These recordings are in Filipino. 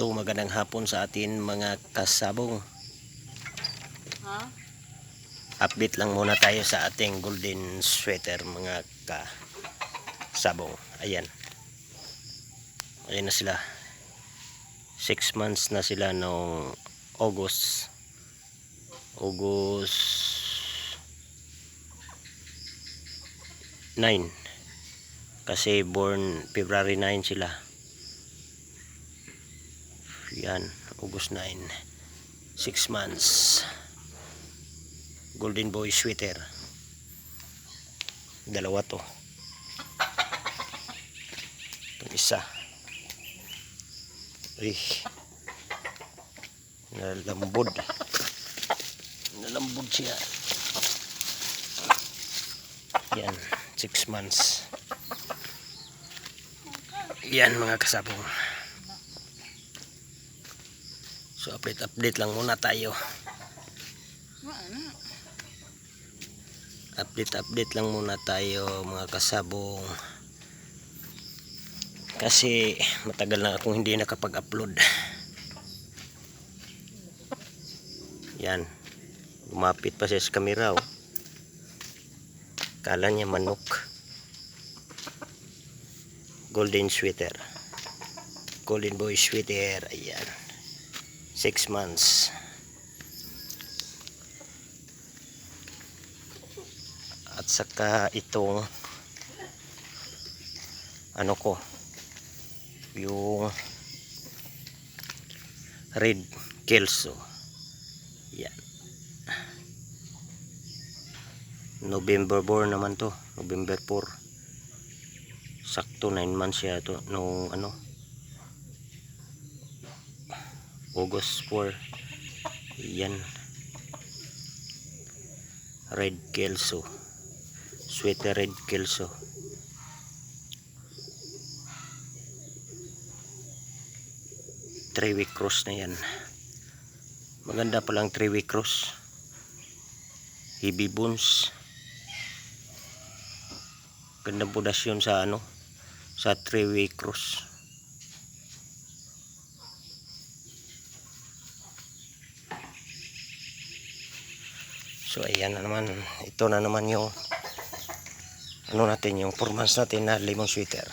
So magandang hapon sa atin mga kasabong. Update lang muna tayo sa ating golden sweater mga kasabong. Ayan. Ayan na sila. 6 months na sila noong August 9. Kasi born February 9 sila. Yan, August 9. 6 months. Golden boy sweater. Dalawa to. Itong isa. Ay. Nalambod. Nalambod siya. Yan, 6 months. Yan mga kasabong. So update lang muna tayo. Update lang muna tayo mga kasabong. Kasi matagal na akong hindi nakapag-upload. Yan. Lumapit pa siya sa camera oh. Kala niya manok. Golden sweater. Golden boy sweater. Ayan. 6 months. At saka itong ano ko, yung red kelso. Yan. November born naman to. November 4. Sakto 9 months siya to nung ano August 4. Yan. Red kelso. Sweater red kelso. Three-week cross na yan. Maganda palang 3-week cross. Heavy bones. Gandang pundasyon sa ano, sa 3-week cross. So ayan na naman, ito na naman yung ano natin, yung 4 months natin na lemon sweater.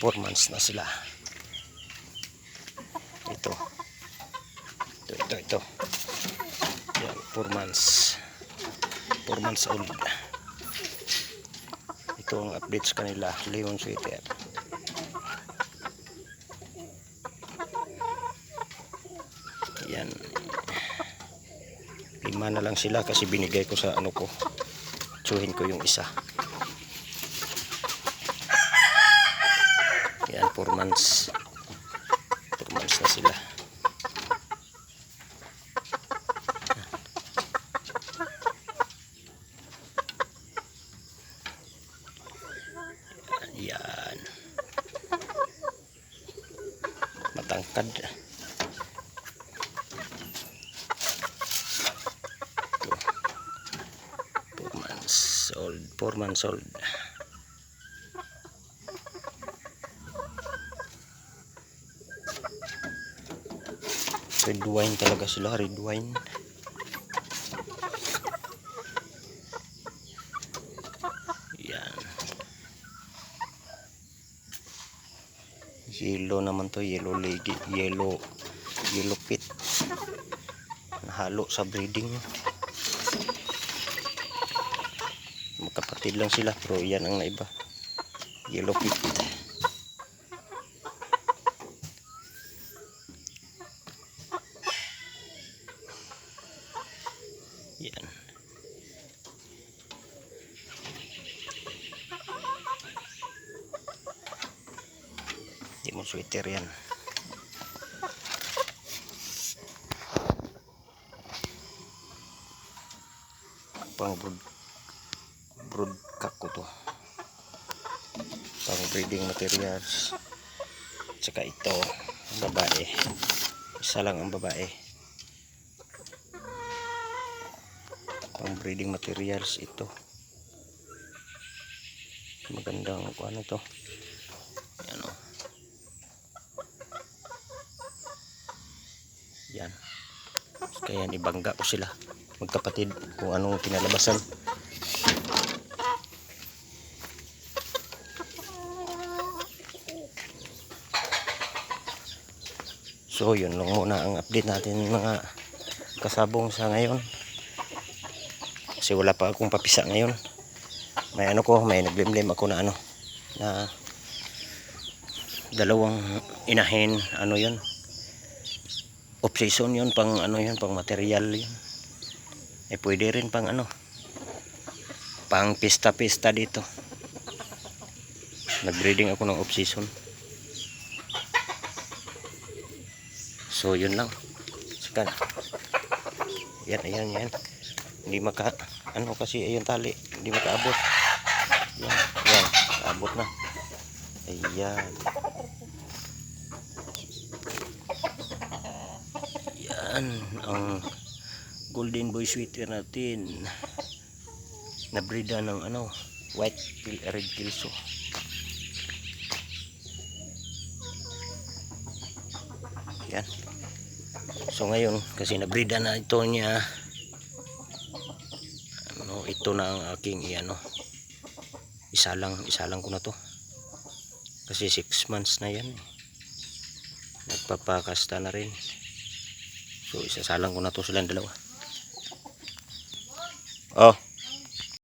Four months na sila. Ito. Yan, 4 months. 4 months old. Ito ang update sa kanila, lemon sweater. Yan. 5 na lang sila kasi binigay ko sa ano ko. Tsuhin ko yung isa. Yan, 4 months. 4 months na sila. Yan. Matangkad. 4 months old. Red wine talaga sila, red wine. Yan. Yellow naman to, yellow legi, yellow pit. Nahalo sa breeding. Magkapatid lang sila pero yan ang naiba. Yellow pit. Yan. Lemon sweater yan. Pang broodcock ko to. Pang breeding materials. Tsaka ito ang babae. Isa lang ang babae. Pang breeding materials ito. magandang ano to. Yan o. Yan. Kaya ibangga ko sila magkapatid kung anong kinalabasan. So yun lang muna ang update natin mga kasabong sa ngayon. Kasi wala pa akong papisa ngayon. May ano ko, may naglimlim ako na ano na dalawang inahin, ano yun, off season yun, pang ano yun, pang material yun. Pwede rin pang ano, pang pista-pista dito. Nag-breeding ako ng off season. So yun lang. Saka yan. Hindi maka ano kasi ayun tali, hindi makaabot. Yan, abot na. Ayan. Yan ang golden boy sweater natin. Nabrida ng ano, red kilso. Yan. So ngayon kasi nabrida na ito niya, ano, ito na ang aking ano, isa lang ko na to kasi 6 months na yan, nagpapakasta na rin. So isasalang ko na to silang dalawa. Oh.